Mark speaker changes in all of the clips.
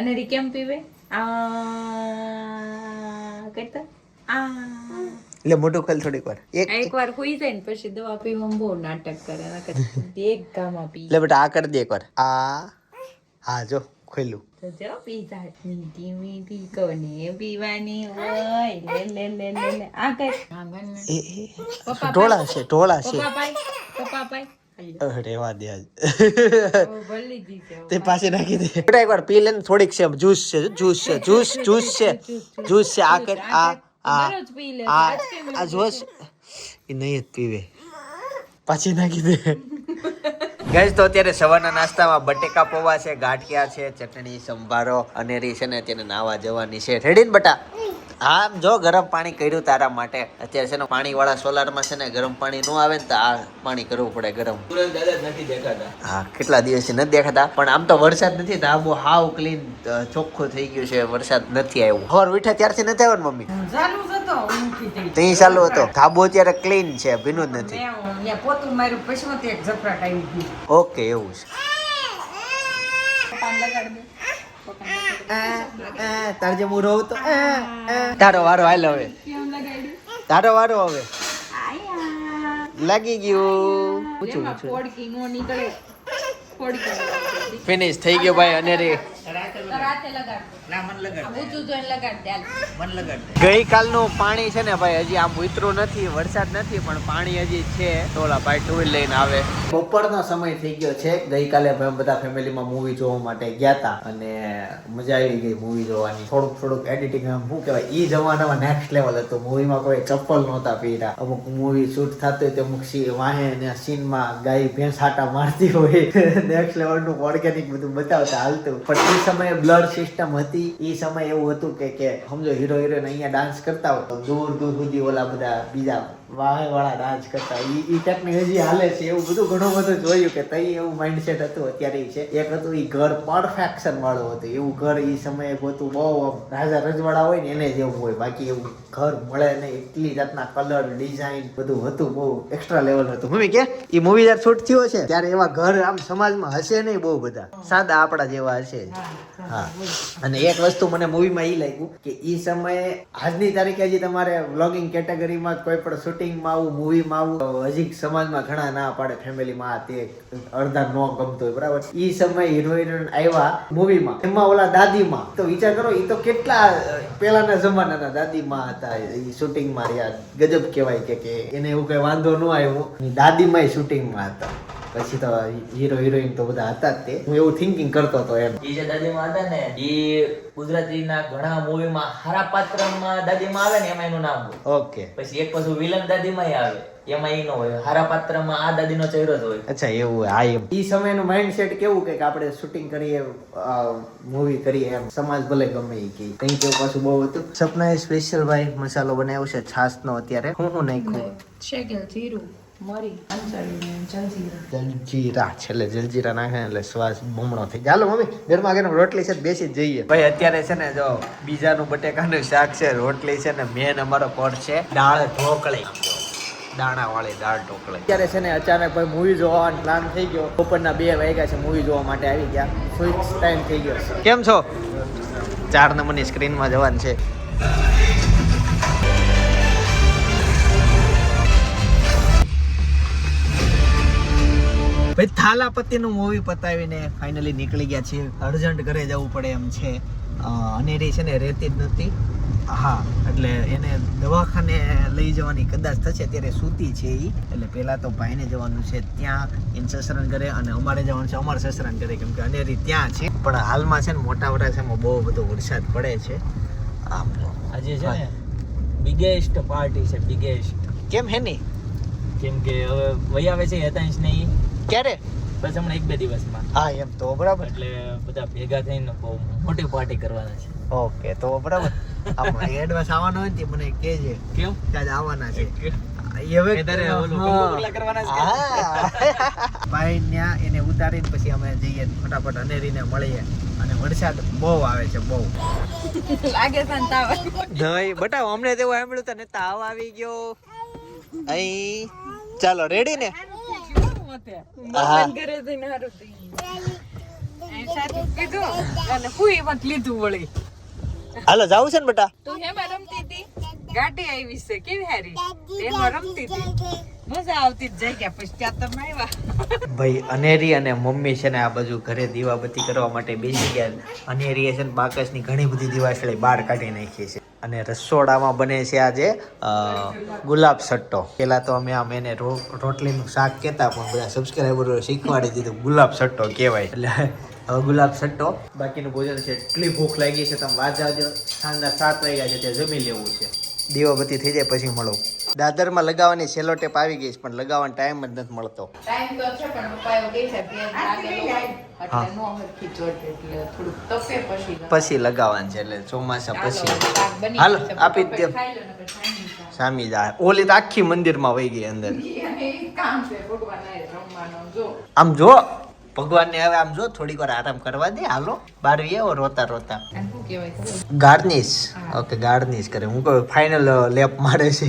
Speaker 1: અને કેમ પીવે આ કહેતા આ
Speaker 2: એટલે મોટું ખોલ થોડીક વાર
Speaker 1: એકવાર હોઈ જાય ને પછી દવા પીવામાં બહુ નાટક કરે એક ગામાં પી
Speaker 2: એટલે બેટા આ કરી દે એકવાર આ હા જો ખોલ્યું
Speaker 1: તો જો પી જાય મીઠી મીઠી કોને પીવાની હોય લે લે લે લે લે આ કઈ
Speaker 2: એ ટોળા છે
Speaker 1: પપ્પા પાઈ
Speaker 2: રેવા દે આજ
Speaker 1: ભલી દી છે
Speaker 2: તે પાસે નાખી દે બેટા એકવાર પી લે ને થોડીક છે જ્યુસ છે જ્યુસ છે આ કર આ
Speaker 1: દરરોજ પી લે
Speaker 2: આ જોશ એ નહીં જ પીવે પાછી નાખી દે ગાઈસ તો અત્યારે સવારના નાસ્તામાં બટેકા પૌવા છે, ગાંઠિયા છે, ચટણી, સંભારો અનેરી છે ને અત્યારે નાવા જવાની છે. રેડી ને બટા? આમ જો ગરમ પાણી કર્યું તારા માટે. અત્યારે છે ને પાણી વાળા સોલારમાં છે ને ગરમ પાણી નો આવે ને તો આ પાણી કરવું પડે ગરમ. દાદા નથી દેખાતા. હા કેટલા દિવસથી નથી દેખાતા પણ આમ તો વરસાદ નથી ધાબો હાવ ક્લીન ચોખ્ખું થઈ ગયું છે. વરસાદ નથી આવ્યો. હવાર ઉઠ્યા ત્યારથી નથી આવ્યો ને મમ્મી?
Speaker 1: ચાલુ હતો
Speaker 2: તઈ ચાલુ હતો. ધાબો અત્યારે ક્લીન છે, ભીનું જ નથી.
Speaker 1: મેં પોતું માર્યું પછી મત એક ઝપરાટ આવી ગયું.
Speaker 2: ઓકે એવું છે. તાર જે મૂરો હતો તારો વારો હાલ હવે. તારો વારો હવે લાગી ગયું. ફિનિશ થઈ ગયો ભાઈ. અનેરી ગઈકાલનું પાણી છે ને ભાઈ હજી આમ ઉતરું નથી. વરસાદ નથી પણ પાણી હજી છે. તો ઓલા ભાઈ ટુ વ્હીલ લઈને આવે. બપોરનો સમય થઈ ગયો છે. ગઈકાલે બધા ફેમિલીમાં મૂવી જોવા માટે ગયા હતા અને મજા આવી ગઈ મૂવી જોવાની. થોડુંક એડિટિંગ આમ શું કહેવાય ઈ જમાનામાં નેક્સ્ટ લેવલ હતું. મૂવીમાં કોઈ ચપ્પલ નહોતા પહેર્યા. અમુક મૂવી શૂટ થતું હોય તો અમુક વાહે ને સીનમાં ગાય ભેંસ આટા મારતી હોય નેક્સ્ટ લેવલનું ઓર્ગેનિક બધું બતાવતા હાલતું. પણ એ સમયે બ્લડ સિસ્ટમ હતી. એ સમય એવું હતું કે સમજો હીરો હિરોઈન અહીંયા ડાન્સ કરતા હોય તો દૂર સુધી ઓલા બધા બીજા વાહે વાળા ડાન્સ કરતા હોય. ઈ ટેકનોલોજી હાલે છે. એવું બધું ઘણું બધું જોયું કે તઈ એવું માઇન્ડસેટ હતું. અત્યારે છે એક હતું ઈ ઘર પરફેક્શન વાળું હતું. એવું ઘર ઈ સમયે ગોતું બહુ રાજા રજવાડા હોય ને એને જેવું હોય. બાકી એવું ઘર મળે નહીં. એટલી જાતના કલર ડિઝાઇન બધું હતું. બહુ એક્સ્ટ્રા લેવલ હતું. મમ્મી કે ઈ મૂવી જ્યારે શૂટ થયો છે ત્યારે એવા ઘર આમ સમાજમાં હશે નહીં બહુ બધા. સાદા આપણા જેવા હશે. હા. અને એક વસ્તુ મને મૂવીમાં ઈ લાગ્યું કે ઈ સમયે આજની તારીખે હજી તમારે વ્લોગિંગ કેટેગરીમાં કોઈ પણ શૂટિંગમાં આવું મૂવીમાં આવું હજી સમાજમાં ઘણા ના પાડે. ફેમિલીમાં તે અડધા નો ગમતો હોય બરાબર. ઈ સમયે હિરોઈન આવ્યા મૂવીમાં એમાં ઓલા દાદીમાં તો વિચાર કરો ઈ તો કેટલા પેલાના જમાનાના દાદીમાં હતા. ઈ શૂટિંગમાં રહ્યા. ગજબ કહેવાય કે એને એવું કઈ વાંધો ન આવ્યો. દાદીમાં શૂટિંગમાં હતા. પછી તો હીરો હિરોઈન તો બધા હતા જ તે. હું એવું થિંકિંગ કરતો હતો એમ.
Speaker 3: ઈ જે દાદીમાં હતા ને ઈ ગુજરાતીના ઘણા મૂવીમાં હારા પાત્રમાં દાદીમાં આવે ને એમાં એનું નામ હોય.
Speaker 2: ઓકે.
Speaker 3: પછી એક પાછું વિલન દાદીમાં આવે એમાં ઈ નો હોય. હારા પાત્રમાં આ દાદીનો ચહેરો જ હોય.
Speaker 2: અચ્છા એવું હોય. હા એમ. ઈ સમયનું માઇન્ડસેટ કેવું કે આપણે શૂટિંગ કરીએ મૂવી કરીએ એમ સમાજ ભલે ગમે ઈ કે કઈ કેવું પાછું બહુ હતું. સપનાએ સ્પેશિયલ ભાઈ મસાલો બનાવ્યો છે છાસનો. અત્યારે હું નાખ્યું
Speaker 1: શેકેલ જીરું મરી અંચળી
Speaker 2: જલજીરા. છેલ્લે જલજીરા નાખે એટલે શ્વાસ બમણો થઈ જાય. ચાલો મમ્મી ગરમા ગરમ રોટલી છે બેસી જ જઈએ. ભાઈ અત્યારે છે ને જો બીજાનું બટેકાનું શાક છે, રોટલી છે ને મેન અમારો કોર્સ છે દાળ ઢોકળી. દાણા વાળી દાળ ઢોકળી. અત્યારે છે ને અચાનક ભાઈ મૂવી જોવાનો પ્લાન થઈ ગયો. બપોરના 2 વાગ્યા છે. મૂવી જોવા માટે આવી ગયા. ફિક્સ ટાઈમ થઈ ગયો. કેમ છો? 4 નંબરની સ્ક્રીનમાં જવાનું છે. ભાઈ થાલાપતિનું મૂવી પતાવીને ફાઇનલી નીકળી ગયા છીએ. અર્જન્ટ ઘરે જવું પડે એમ છે. અનેરી છે ને રહેતી જ નથી. હા એટલે એને દવાખાને લઈ જવાની કદાચ થશે. અત્યારે સૂતી છે એ. એટલે પહેલાં તો ભાઈને જવાનું છે ત્યાં એને સસરાને ઘરે અને અમારે જવાનું છે અમારા સસરાને ઘરે કેમ કે અનેરી ત્યાં છે. પણ હાલમાં છે ને મોટા વરાછામાં બહુ બધો વરસાદ પડે છે. આમ
Speaker 3: આજે છે ને બિગેસ્ટ પાર્ટી છે. બિગેસ્ટ
Speaker 2: કેમ હે ની?
Speaker 3: કેમ કે હવે વહી આવે છે હેતાંશ ને ઈ
Speaker 2: ક્યારે?
Speaker 3: બસ હમણાં 1-2 દિવસમાં.
Speaker 2: હા એમ તો બરાબર.
Speaker 3: એટલે બધા ભેગા થઈને બહુ મોટી પાર્ટી કરવાના છે.
Speaker 2: ઓકે તો બરાબર. આપણે એડવાન્સ આવવાનો હોય ને મને કહેજે.
Speaker 3: કેમ?
Speaker 2: ત્યાં આવવાના છે. ભાઈ ત્યાં એને ઉતારીને પછી અમે જઈએ ફટાફટ અનેરીને મળીએ. અને વરસાદ બહુ આવે છે બહુ
Speaker 1: લાગે છે ને તાવ
Speaker 2: નહીં બટાવ અમને તેવું સાંભળ્યું તને તાવ આવી ગયો અહીં. ચાલો રેડી ને?
Speaker 1: સાચું કીધું અને હું એમાં લીધું વળી.
Speaker 2: હાલો જાવું છે ને બેટા?
Speaker 1: તું હેમાં રમતી હતી? ગાડી આવી છે કેવી હારી એમાં રમતી હતી, મજા આવતી જ જગ્યા. પછી ત્યાં તમે આવ્યા.
Speaker 2: ભાઈ અનેરી અને મમ્મી છે ને આ બાજુ ઘરે દીવાબત્તી કરવા માટે બેસી ગયા. અનેરીએ છે ને બાકસની ઘણી બધી દીવાસળી બહાર કાઢી નાખી છે અને રસોડામાં બને છે આજે ગુલાબ સટ્ટો. પેલા તો અમે આમ એને રોટલીનું શાક કહેતા, પણ બધા સબસ્ક્રાઈબરો શીખવાડી દીધું ગુલાબ સટ્ટો કહેવાય. એટલે હવે ગુલાબ સટ્ટો બાકીનું ભોજન છે. એટલી ભૂખ લાગી છે, તમે વાત જાવજો. સાંજના 7 વાગ્યા છે, ત્યાં જમી લેવું છે. દીવાબત્તી થઈ જાય પછી મળો. દાદરમાં લગાવવાની સેલો ટેપ આવી ગઈ છે, પણ લગાવવાનો ટાઈમ જ નથી મળતો.
Speaker 1: ટાઈમ તો છે પણ પપ્પા એવું કહે છે કે લાગેલો હોય એટલે નો હરખી ચોટ, એટલે થોડુંક તપે
Speaker 2: પછી લગાવવાનું છે, એટલે ચોમાસા પછી.
Speaker 1: શાક બની
Speaker 2: હાલો
Speaker 1: ગયું છે,
Speaker 2: આપી જ દો.
Speaker 1: ખાઈ લો નકર ખાઈ નહીં.
Speaker 2: સામી જા ઓલી તો આખી મંદિરમાં વહી ગઈ અંદર.
Speaker 1: કામ છે ભગવાનને રમવાનો. જો
Speaker 2: આમ જો ભગવાનને હવે આમ જો થોડીક વાર આરામ કરવા દે. હાલો બાર એવો રોતા રોતા
Speaker 1: આ શું કહેવાય ખબર?
Speaker 2: ગાર્નિશ. ઓકે ગાર્નિશ કરે. હું કહું ફાઇનલ લેપ મારે છે.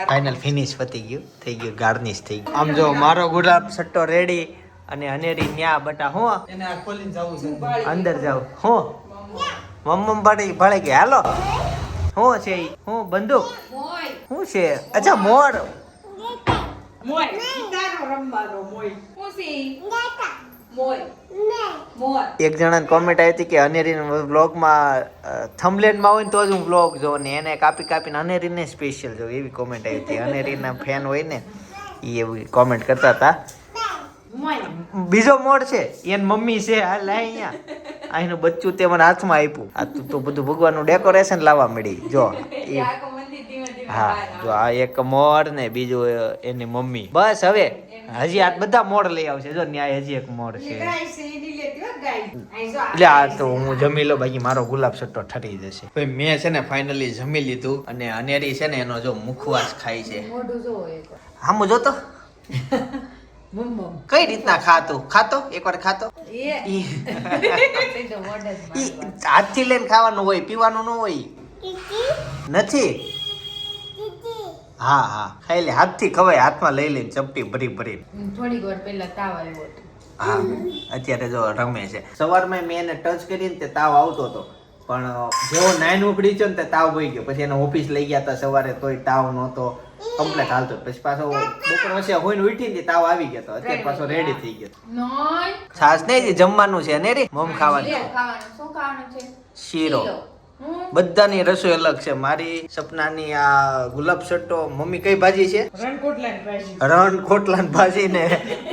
Speaker 2: ફાઇનલ ફિનિશ પતી ગયું, થઈ ગયું, ગાર્નિશ થઈ ગયું. આમ જો મારો ગુલાબ સટ્ટો રેડી અને અનેરી ન્યા બટા હું એને આ ખોલીને જાવું છે, અંદર જાવ હું મમ્મ બાડી ભળે કે હાલો હું છે ઈ? હું બંદૂક
Speaker 1: મોય
Speaker 2: શું છે? અચ્છા મોર.
Speaker 1: મોય ગિટારો રમવાનો મોય. હું સી મોય મોય.
Speaker 2: એક જણાને કોમેન્ટ આવી હતી કે અનેરીના વ્લોગમાં થંબલેનમાં હોય ને તો જ હું વ્લોગ જોઉં, ને એને કાપી કાપીને અનેરીને સ્પેશિયલ જોઉં, એવી કોમેન્ટ આવી હતી. અનેરીના ફેન હોય ને એ એવી કોમેન્ટ કરતા હતા. બીજો મોડ છે એની મમ્મી છે. આ લાય અહીંયા અહીંનું બચ્ચું તે મને હાથમાં આપ્યું. આ તો બધું ભગવાનનું ડેકોરેશન લાવવા મળી. જો એ હા જો આ એક મોર ને બીજું એની મમ્મી. બસ હવે હજી આ બધા મોડ લઈ આવશે. જો ન્યાય હજી એક મોડ છે. એટલે આ તો હું જમી લો, બાકી મારો ગુલાબ સટ્ટો ઠરી જશે. ભાઈ મેં છે ને ફાઇનલી જમી લીધું અને અનેરી છે ને એનો જો મુખવાસ ખાય છે.
Speaker 1: મોઢું જોવો એક
Speaker 2: હામું જોતો
Speaker 1: મમ્મ
Speaker 2: કઈ રીતના ખાતો એકવાર ખાતો.
Speaker 1: એ તો મોઢ જ
Speaker 2: ઈ હાથથી લઈને ખાવાનું હોય, પીવાનું ન હોય. નથી હા હા ખાઈ લે, હાથથી ખવાય. હાથમાં લઈ લઈને ચપટી ભરી ભરી.
Speaker 1: થોડીક વાર પહેલા તાવ આવ્યો હતો.
Speaker 2: હા અત્યારે જો રમે છે. સવારમાં મેં એને ટચ કરીને તે તાવ આવતો હતો, પણ જેવો નાઈન ઉપડી છે ને તે તાવ વહી ગયો. પછી એને ઓફિસ લઈ ગયા હતા સવારે, તોય તાવ નહોતો, કમ્પ્લેટ હાલતો. પછી પાછો બપોર વચ્ચે હોઈને ઉઠીને તાવ આવી ગયો હતો. અત્યારે પાછો રેડી થઈ ગયો.
Speaker 1: નોય
Speaker 2: છાસ નહીં, જમવાનું છે ને રે મમ ખાવાનું છે.
Speaker 1: ખાવાનું શું ખાવાનું છે?
Speaker 2: શીરો. બધાની રસોઈ અલગ છે. મારી સપનાની આ ગુલાબ સટ્ટો. મમ્મી કઈ ભાજી છે? રણ કોટલાની ભાજી ને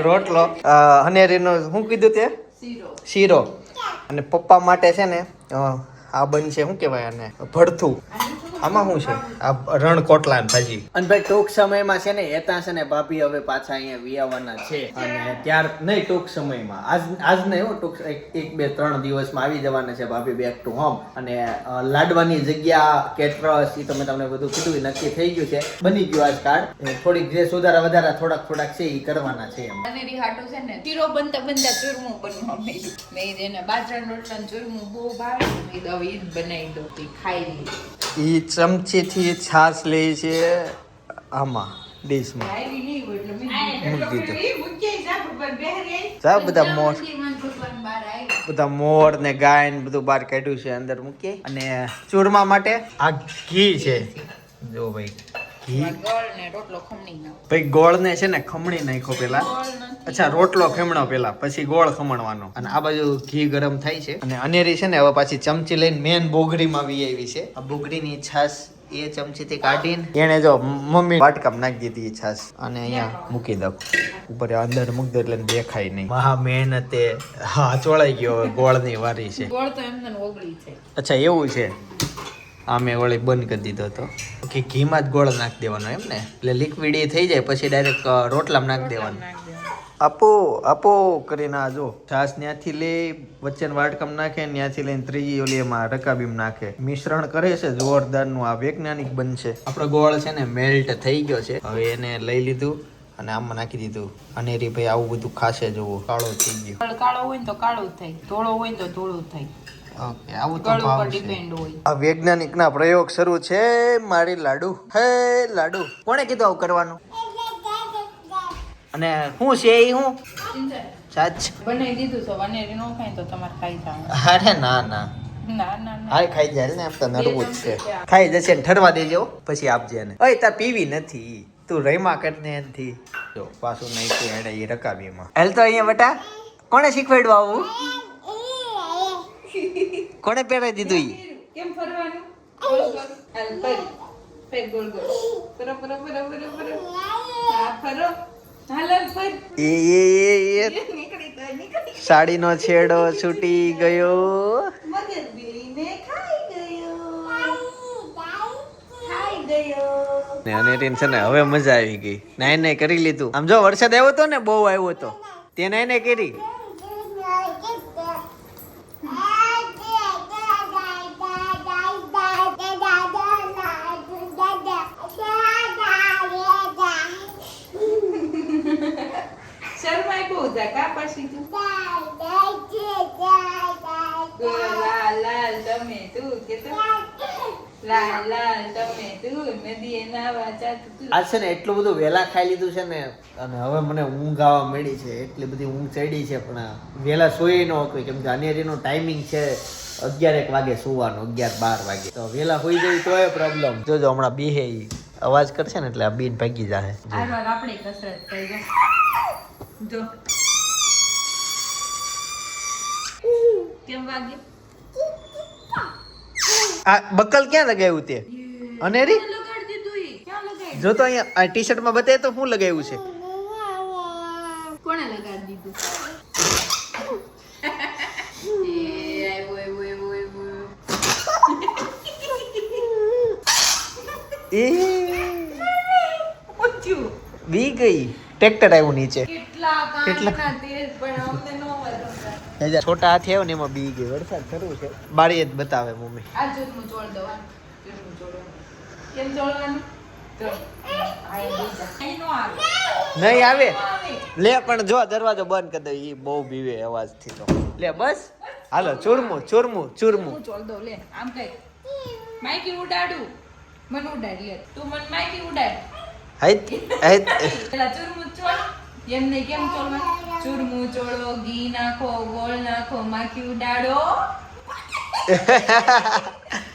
Speaker 2: રોટલો. અનેરીનો શું કીધું તે? શીરો. અને પપ્પા માટે છે ને આ બનશે શું કહેવાય આને, ભડથું. આમાં શું છે? આ રણ કોટલાની ભાજી. અને ભાઈ ટૂંક સમયમાં છે ને એતા છે ને ભાભી હવે પાછા અહીંયા વિયાવાના છે. અને ત્યાર નહીં ટૂંક સમયમાં આજ નહીં હો, ટૂંક 1-2-3 દિવસમાં આવી જવાના છે ભાભી બેક ટુ હોમ. અને લાડવાની જગ્યા કેટરસ એ તો મેં તમને બધું કીધું, નક્કી થઈ ગયું છે, બની ગયું આજ કાર્ડ. થોડીક જે સુધારા વધારા થોડાક છે એ કરવાના છે એમ.
Speaker 1: અને રીહાટો છે ને શીરો બનતા બનતા ચૂરમું બનવા માંડ્યું. મેં એને બાજરાના રોટલાનું ચૂરમું બહુ ભાવે, મેં દવ ઈ જ બનાવી દઉં તો ખાઈ લે.
Speaker 2: ઈ ચમચીથી છાશ લે છે આમાં ડીશમાં જા. બધા મોર ને ગાય ને બધું બહાર કાઢ્યું છે, અંદર મૂકીએ. અને ચૂરમા માટે આ ઘી છે. જો ભાઈ ઘી.
Speaker 1: ગોળ ને રોટલો ખમણી નાખો.
Speaker 2: ભાઈ ગોળ ને છે ને ખમણી નાખો પેલા. અચ્છા રોટલો ખમણો પેલા, પછી ગોળ ખમણવાનો. અને આ બાજુ ઘી ગરમ થાય છે. અને અનેરી છે ને હવે પાછી ચમચી લઈને મેન બોગડીમાં વી આવી છે. આ બોગડીની છાશ એ ચમચીથી કાઢીને એને જો મમ્મી વાટકામાં નાખી દીધી છાશ, અને અહીંયા મૂકી દઉં ઉપર. અંદર મૂકી દો એટલે દેખાય નહીં. મહા મહેનતે હા ચોળાઈ ગયો. હવે ગોળની વારી છે.
Speaker 1: ગોળ તો એમને ઓગળી છે.
Speaker 2: અચ્છા એવું છે. આમે વળી બંધ કરી દીધો હતો કે ઘીમાં જ ગોળ નાખી દેવાનો એમ ને, એટલે લિક્વિડ એ થઈ જાય પછી ડાયરેક્ટ રોટલામાં નાખી દેવાનું. આપો કરીને આ જો છાશ ત્યાંથી લઈ વચ્ચેના વાટકામાં નાખે, ત્યાંથી લઈને ત્રીજી ઓલી એમાં રકાબીમાં નાખે. મિશ્રણ કરે છે જોરદારનું. આ વૈજ્ઞાનિક બનશે. આપણો ગોળ છે ને મેલ્ટ થઈ ગયો છે. હવે એને લઈ લીધું અને આમાં નાખી દીધું. અનેરી ભાઈ આવું બધું ખાશે. જોવો કાળો થઈ ગયો.
Speaker 1: કાળો હોય ને તો કાળું થાય, ધોળો હોય ને તો ધોળું થાય.
Speaker 2: ઓકે આવું તો
Speaker 1: ગળ ઉપર
Speaker 2: ભાવશે.
Speaker 1: ડિપેન્ડ હોય.
Speaker 2: આ વૈજ્ઞાનિકના પ્રયોગ શરૂ છે. મારી લાડુ હે લાડુ કોણે કીધું આવું કરવાનું? અને શું છે એ હું સાચ
Speaker 1: બનાવી દીધું તો વનેરી નો ખાય તો તમારે ખાઈ જવાનું.
Speaker 2: અરે ના ના
Speaker 1: ના ના ના
Speaker 2: હાય ખાઈ જાય ને આમ તો નરવું જ છે ખાઈ જશે ને ઠરવા દેજો પછી આપજે એને ઓય તાર પીવી નથી તું રહીમાં કરને એનથી જો પાછું નાખ્યું એને એ રકાબીમાં હાલ તો અહીંયા બેટા કોણે શીખવાડ્યું આવું કોણે પહેરાવી દીધું ઈ
Speaker 1: કેમ ફરવાનું ગોળ ગોળ હાલ ફર ફર ગોળ ગોળ ફરો ફરો ફરો ફરો ફરો હા ફરો હાલ હાલ ફર
Speaker 2: એ
Speaker 1: નીકળી
Speaker 2: સાડીનો છેડો છૂટી ગયો
Speaker 1: મગર બિલીને ખાઈ ગયો
Speaker 2: ને અને ટેન્શન ને હવે મજા આવી ગઈ નાઈ નાઈ કરી લીધું આમ જો વરસાદ આવ્યો તો ને બહુ આવ્યો તો તે નાઈ નાઈ કરી
Speaker 1: શરમાઈ બહુ જા કા પછી તું લાલ લાલ તમે તું કે તો લાલ લાલ તમે તું નદીએ નાવા જાતું તું
Speaker 2: આજ છે ને એટલું બધું વહેલા ખાઈ લીધું છે ને અને હવે મને ઊંઘ આવવા મળી છે એટલી બધી ઊંઘ ચડી છે પણ વહેલા સોઈ ન હોય કેમ કે અનેરીનો ટાઈમિંગ છે 11 વાગે સુવાનો 11-12 વાગે તો વહેલા હોઈ જાય તોય પ્રોબ્લેમ જોજો હમણાં બીહે ઈ અવાજ કરશે ને એટલે આ બીન ભાગી જાહે
Speaker 1: આ વાર આપણે કસરત થઈ ગઈ જો કેમ વાગે
Speaker 2: આ બકલ ક્યાં લગાવ્યું તે અનેરી
Speaker 1: લગાડી દીધું ઈ ક્યાં લગાડી
Speaker 2: જો તો અહીંયા આ ટી શર્ટમાં બતાવે તો શું લગાવ્યું છે
Speaker 1: કોણે લગાડી દીધું એ આવ્યો
Speaker 2: એ
Speaker 1: પૂછ્યું
Speaker 2: બી ગઈ ટ્રેક્ટર આવ્યું નીચે
Speaker 1: કેટલા કામના તેજ પણ અમને નો વરસતા
Speaker 2: છોટા હાથી આવ્યો ને એમાં બી ગઈ વરસાદ શરૂ છે બારીએ જ બતાવે મમ્મી
Speaker 1: આ ચૂરમું ચોળ દવા ચૂરમું ચોળો કેમ ચોળવાનું તો અહીં નો આવે
Speaker 2: નહીં આવે લે પણ જો દરવાજો બંધ કરી દે ઈ બહુ બીવે અવાજથી તો લે બસ હાલો ચૂરમું ચૂરમું ચૂરમું
Speaker 1: હું ચોળ દઉં લે આમ કઈ માઈકી ઉડાડું મને ઉડાડ લે તું મને માઈકી ઉડાડ
Speaker 2: હાઈત હાઈત
Speaker 1: પેલા ચૂરમું ચોળ એમ નહીં કેમ ચોળવાનું ચૂરમું ચોળો ઘી નાખો ગોળ નાખો માખી ઉડાડો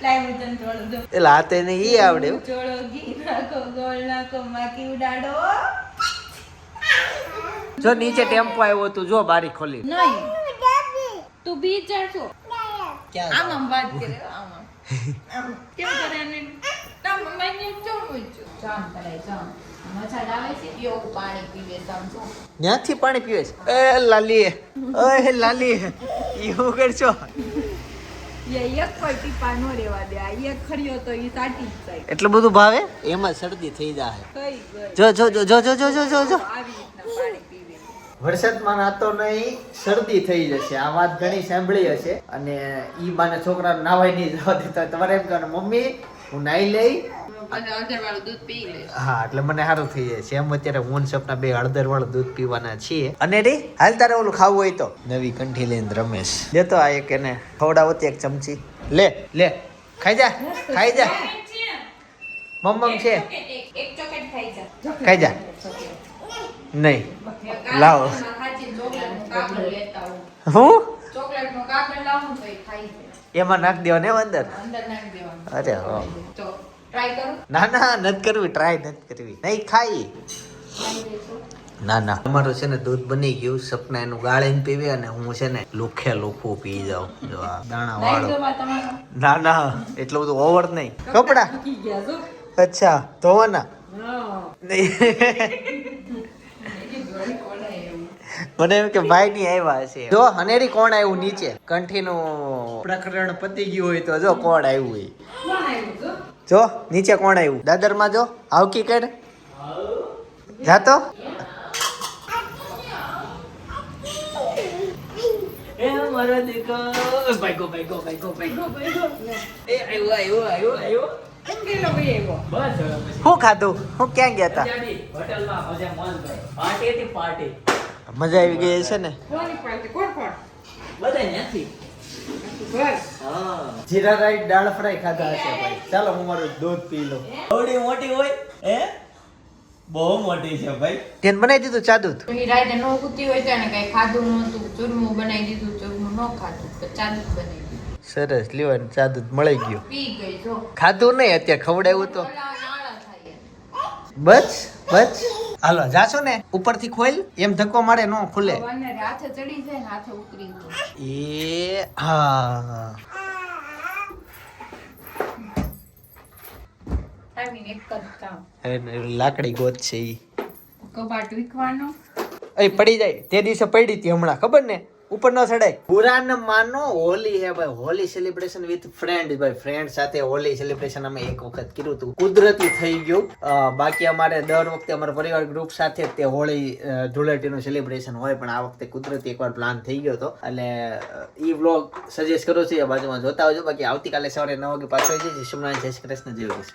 Speaker 1: લાઈ હું તને ચોળ દઉં
Speaker 2: એટલે હાથે ને ઈ આવડે હો.
Speaker 1: ચોળો ઘી નાખો ગોળ નાખો માખી ઉડાડો
Speaker 2: જો નીચે ટેમ્પો આવ્યો તું જો બારી ખોલી
Speaker 1: નહીં તું બી ચારસો
Speaker 2: ક્યાં
Speaker 1: આમ આમ વાત કરે આમ આમ કેમ કરે ને ના મમ્મી ને ચોળવું જ જામ કરે જામ મચ્છર આવે છે પીઓ પાણી પીવે સમજો
Speaker 2: ત્યાંથી પાણી પીવે છે એ લાલી ઓય લાલી ઈ કરશો
Speaker 1: એક પર ટીપા નો રેવા દે આ એક ખર્યો તો ઈ સાટી જ જાય
Speaker 2: એટલું બધું ભાવે એમાં શરદી થઈ જાય
Speaker 1: કઈ ગઈ
Speaker 2: જો જો જો જો જો જો જો જો જો
Speaker 1: આવી રીતના પાણી પીવે
Speaker 2: વરસાદમાં નાતો નહીં શરદી થઈ જશે આ વાત ઘણી સાંભળી હશે અને ઈ બાને છોકરાને નાવાય નહીં જવા દેતા તમારે એમ કહો મમ્મી હું નાઈ લઈ
Speaker 1: અને હળદર વાળું દૂધ પી લે
Speaker 2: હા એટલે મને સારું થઈ જાય છે એમ અત્યારે હું ને સપના બે હળદર વાળું દૂધ પીવાના છીએ અને રી હાલ તારે ઓલું ખાવું હોય તો નવી કંઠી લઈને રમેશ લેતો આ એક એને ખવડાવતી એક ચમચી લે લે ખાઈ જા ખાઈ જા મમ્મ છે
Speaker 1: એક ચોકેટ ખાઈ જા
Speaker 2: ખાઈ જા નહીં લાવો હું
Speaker 1: ચોકલેટ નો કાગળ લાવું તો એ ખાઈ જાય
Speaker 2: એમાં નાખ દેવા ને અંદર
Speaker 1: અંદર નાખી દેવાનું
Speaker 2: અરે હા
Speaker 1: તો ટ્રાય કરો
Speaker 2: ના ના નથી કરવી ટ્રાય નથી કરવી નહીં ખાઈ ના ના અમારું છે ને દૂધ બની ગયું સપના એનું ગાળીને પીવે અને હું છે ને લોખે લોખું પી જાઉં જો આ દાણા
Speaker 1: નાઈ
Speaker 2: વાળો
Speaker 1: દવા તમારો
Speaker 2: ના ના એટલું બધું ઓવર નહીં કપડા
Speaker 1: મૂકી ગયા છો
Speaker 2: અચ્છા ધોવાના
Speaker 1: હા
Speaker 2: નહીં
Speaker 1: એની ઘડી કોણે એવું
Speaker 2: મને એમ કે ભાઈ ની આવ્યા હશે જો હનેરી કોણ આવ્યું નીચે કંઠીનું પ્રકરણ પતી ગયું હોય તો જો કોણ આવ્યું હોય
Speaker 1: કોણ આવ્યું છો
Speaker 2: જો નીચે કોણ આવ્યું દાદર માં જો આવકી કર જાતો એ મારો દીકરો ભાઈગો ભાઈગો ભાઈગો ભાઈગો એ આવ્યો આવ્યો આવ્યો
Speaker 1: કેમ ગયેલો ભાઈ આવ્યો
Speaker 2: શું ખાધું હું ક્યાં ગયા તા મજા આવી ગઈ છે ને
Speaker 1: કોની પાર્ટી કોણ કોણ ઘર
Speaker 2: જીરા રાઈસ દાળ ફ્રાય ખાધા હશે ભાઈ ચાલો હું મારું દૂધ પી લઉં
Speaker 3: થોડી મોટી હોય હે બહુ મોટી છે ભાઈ.
Speaker 2: તેને બનાવી દીધું ચાદુત.
Speaker 1: એ રાતે નો કૂતી હોય ત્યારે કઈ ખાધું નહોતું, ચૂરમું બનાવી દીધું, ચૂરમું ન ખાધું તો ચાદું બનાવી દીધું.
Speaker 2: સરસ લ્યો ચાદુત મળી ગયું.
Speaker 1: પી ગઈ જો.
Speaker 2: ખાધું નહીં અત્યારે ખવડાવ્યું તો
Speaker 1: ઓલા નાળા થાય એમ.
Speaker 2: બસ બસ હાલો જાશો ને ઉપરથી ખોલ એમ ધક્કો મારે નો ખુલે.
Speaker 1: ભગવાનને હાથે ચડી જાય ને હાથે ઉતરી જાય.
Speaker 2: એ હા
Speaker 1: આવીને એક જ કામ.
Speaker 2: લાકડી ગોત છે ઈ
Speaker 1: કબાટ વીખવાનો.
Speaker 2: એ પડી જાય તે દિવસે પડી હતી હમણાં ખબર ને ઉપર ન ચડાય. પુરાણ માનો હોલી હે ભાઈ, હોલી સેલિબ્રેશન વિથ ફ્રેન્ડ ભાઈ. ફ્રેન્ડ સાથે હોલી સેલિબ્રેશન અમે એક વખત કર્યું હતું, કુદરતી થઈ ગયું. બાકી અમારે દર વખતે અમારા પરિવાર ગ્રુપ સાથે તે હોળી ધૂળેટીનું સેલિબ્રેશન હોય, પણ આ વખતે કુદરતી એકવાર પ્લાન થઈ ગયો હતો. એટલે ઈ વ્લોગ સજેસ્ટ કરું છું, એ બાજુમાં જોતા આવજો. બાકી આવતીકાલે સવારે 9 વાગે પાછો આવી જશે. જય શ્રી કૃષ્ણ, જય શ્રી કૃષ્ણ.